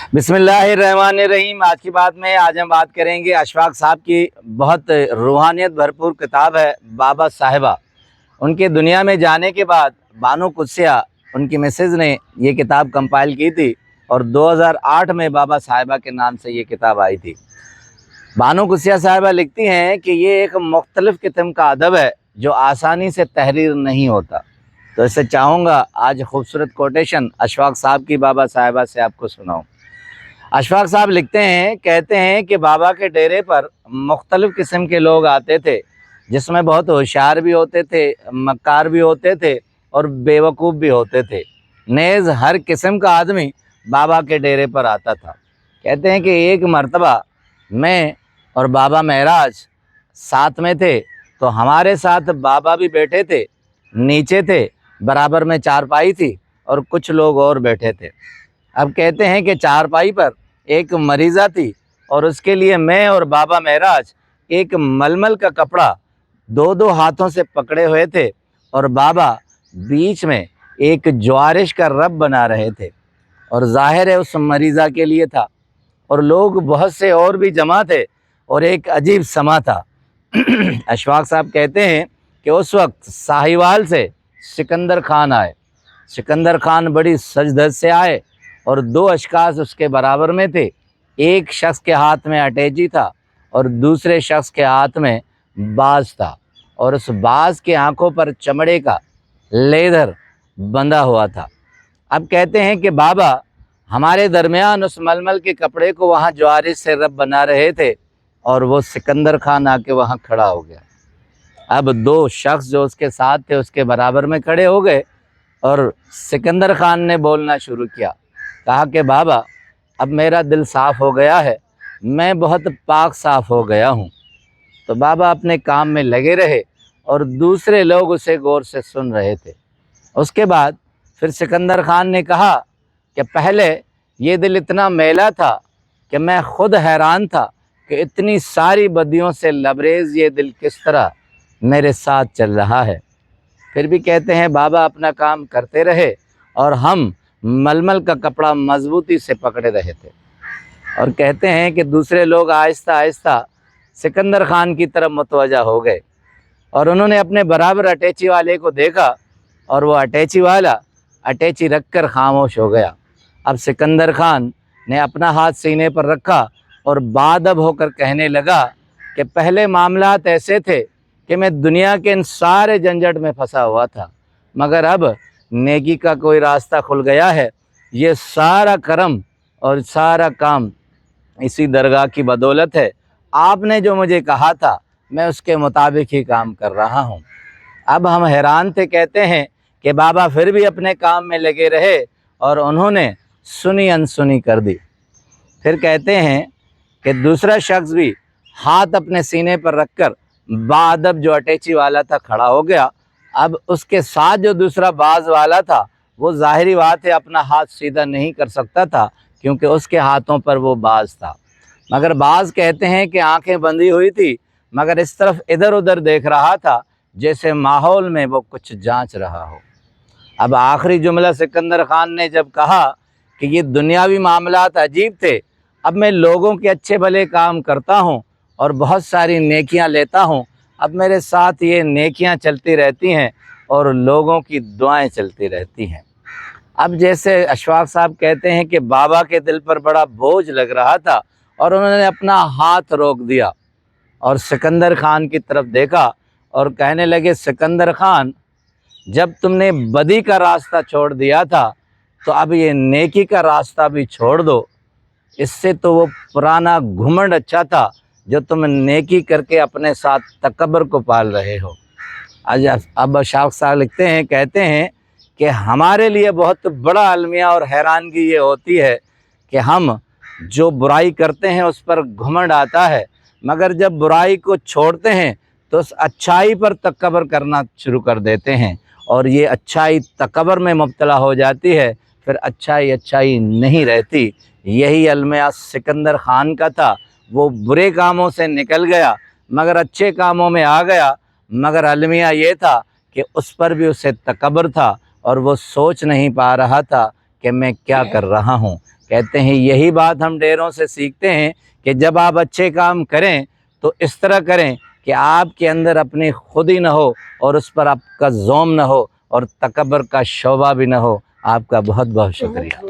बिस्मिल्लाहिर्रहमानिर्रहीम। आज की बात में हम बात करेंगे अशफाक साहब की बहुत रूहानियत भरपूर किताब है बाबा साहिबा। उनके दुनिया में जाने के बाद बानो कुदसिया उनकी मिसेज़ ने ये किताब कंपाइल की थी और 2008 में बाबा साहिबा के नाम से ये किताब आई थी। बानो कुदसिया साहिबा लिखती हैं कि ये एक मुख्तलिफ़ किस्म का अदब है जो आसानी से तहरीर नहीं होता। तो इससे चाहूँगा आज खूबसूरत कोटेशन अशफाक साहब की बाबा साहिबा से आपको सुनाऊँ। अशफाक साहब लिखते हैं, कहते हैं कि बाबा के डेरे पर मुख्तलिफ़ किस्म के लोग आते थे, जिसमें बहुत होशियार भी होते थे, मक्कार भी होते थे और बेवकूफ़ भी होते थे। नेज़ हर किस्म का आदमी बाबा के डेरे पर आता था। कहते हैं कि एक मर्तबा मैं और बाबा महराज साथ में थे, तो हमारे साथ बाबा भी बैठे थे। नीचे थे, बराबर में चारपाई थी और कुछ लोग और बैठे थे। अब कहते हैं कि चारपाई पर एक मरीज़ा थी और उसके लिए मैं और बाबा महराज एक मलमल का कपड़ा दो दो हाथों से पकड़े हुए थे और बाबा बीच में एक ज्वारिश का रब बना रहे थे और ज़ाहिर है उस मरीज़ा के लिए था और लोग बहुत से और भी जमा थे और एक अजीब समा था। अशफाक साहब कहते हैं कि उस वक्त साहिवाल से सिकंदर खान आए। सिकंदर खान बड़ी सजधज से आए और दो अशखास उसके बराबर में थे। एक शख्स के हाथ में अटैची था और दूसरे शख्स के हाथ में बाज था और उस बाज के आंखों पर चमड़े का लेदर बंधा हुआ था। अब कहते हैं कि बाबा हमारे दरमियान उस मलमल के कपड़े को वहाँ ज्वारिश से रब बना रहे थे और वो सिकंदर खान आके वहाँ खड़ा हो गया। अब दो शख्स जो उसके साथ थे उसके बराबर में खड़े हो गए और सिकंदर खान ने बोलना शुरू किया। कहा कि बाबा अब मेरा दिल साफ़ हो गया है, मैं बहुत पाक साफ़ हो गया हूँ। तो बाबा अपने काम में लगे रहे और दूसरे लोग उसे गौर से सुन रहे थे। उसके बाद फिर सिकंदर खान ने कहा कि पहले ये दिल इतना मैला था कि मैं ख़ुद हैरान था कि इतनी सारी बदियों से लबरेज़ ये दिल किस तरह मेरे साथ चल रहा है। फिर भी कहते हैं बाबा अपना काम करते रहे और हम मलमल का कपड़ा मजबूती से पकड़े रहे थे। और कहते हैं कि दूसरे लोग आहिस्ता आहिस्ता सिकंदर खान की तरफ मुतवज्जा हो गए और उन्होंने अपने बराबर अटैची वाले को देखा और वो अटैची वाला अटैची रख कर खामोश हो गया। अब सिकंदर खान ने अपना हाथ सीने पर रखा और बादब होकर कहने लगा कि पहले मामलात ऐसे थे कि मैं दुनिया के इन सारे झंझट में फंसा हुआ था, मगर अब नेकी का कोई रास्ता खुल गया है। ये सारा करम और सारा काम इसी दरगाह की बदौलत है। आपने जो मुझे कहा था मैं उसके मुताबिक ही काम कर रहा हूँ। अब हम हैरान थे। कहते हैं कि बाबा फिर भी अपने काम में लगे रहे और उन्होंने सुनी अनसुनी कर दी। फिर कहते हैं कि दूसरा शख्स भी हाथ अपने सीने पर रखकर बादब जो अटैची वाला था खड़ा हो गया। अब उसके साथ जो दूसरा बाज वाला था वो ज़ाहिरी बात है अपना हाथ सीधा नहीं कर सकता था क्योंकि उसके हाथों पर वो बाज था। मगर बाज कहते हैं कि आंखें बंधी हुई थी मगर इस तरफ इधर उधर देख रहा था जैसे माहौल में वो कुछ जांच रहा हो। अब आखिरी जुमला सिकंदर खान ने जब कहा कि ये दुनियावी मामलात अजीब थे, अब मैं लोगों के अच्छे भले काम करता हूँ और बहुत सारी नेकियां लेता हूँ। अब मेरे साथ ये नेकियां चलती रहती हैं और लोगों की दुआएं चलती रहती हैं। अब जैसे अशफाक साहब कहते हैं कि बाबा के दिल पर बड़ा बोझ लग रहा था और उन्होंने अपना हाथ रोक दिया और सिकंदर खान की तरफ देखा और कहने लगे, सिकंदर खान जब तुमने बदी का रास्ता छोड़ दिया था तो अब ये नेकी का रास्ता भी छोड़ दो। इससे तो वो पुराना घुमंड अच्छा था जो तुम नेकी करके अपने साथ तकब्बर को पाल रहे हो। अब अशफाक साहब लिखते हैं, कहते हैं कि हमारे लिए बहुत बड़ा अलमिया और हैरानगी ये होती है कि हम जो बुराई करते हैं उस पर घुमंड आता है, मगर जब बुराई को छोड़ते हैं तो उस अच्छाई पर तकब्बर करना शुरू कर देते हैं और ये अच्छाई तकब्बर में मुब्तला हो जाती है, फिर अच्छाई नहीं रहती। यही अलमिया सिकंदर खान का था। वो बुरे कामों से निकल गया मगर अच्छे कामों में आ गया, मगर अलमिया ये था कि उस पर भी उसे तकब्बर था और वो सोच नहीं पा रहा था कि मैं क्या कर रहा हूँ। کہتے ہیں یہی بات ہم ڈیروں سے سیکھتے ہیں کہ جب آپ اچھے کام کریں تو اس طرح کریں کہ آپ کے اندر اپنی خودی نہ ہو اور اس پر آپ کا زوم نہ ہو اور تکبر کا شعبہ بھی نہ ہو۔ آپ کا بہت بہت شکریہ۔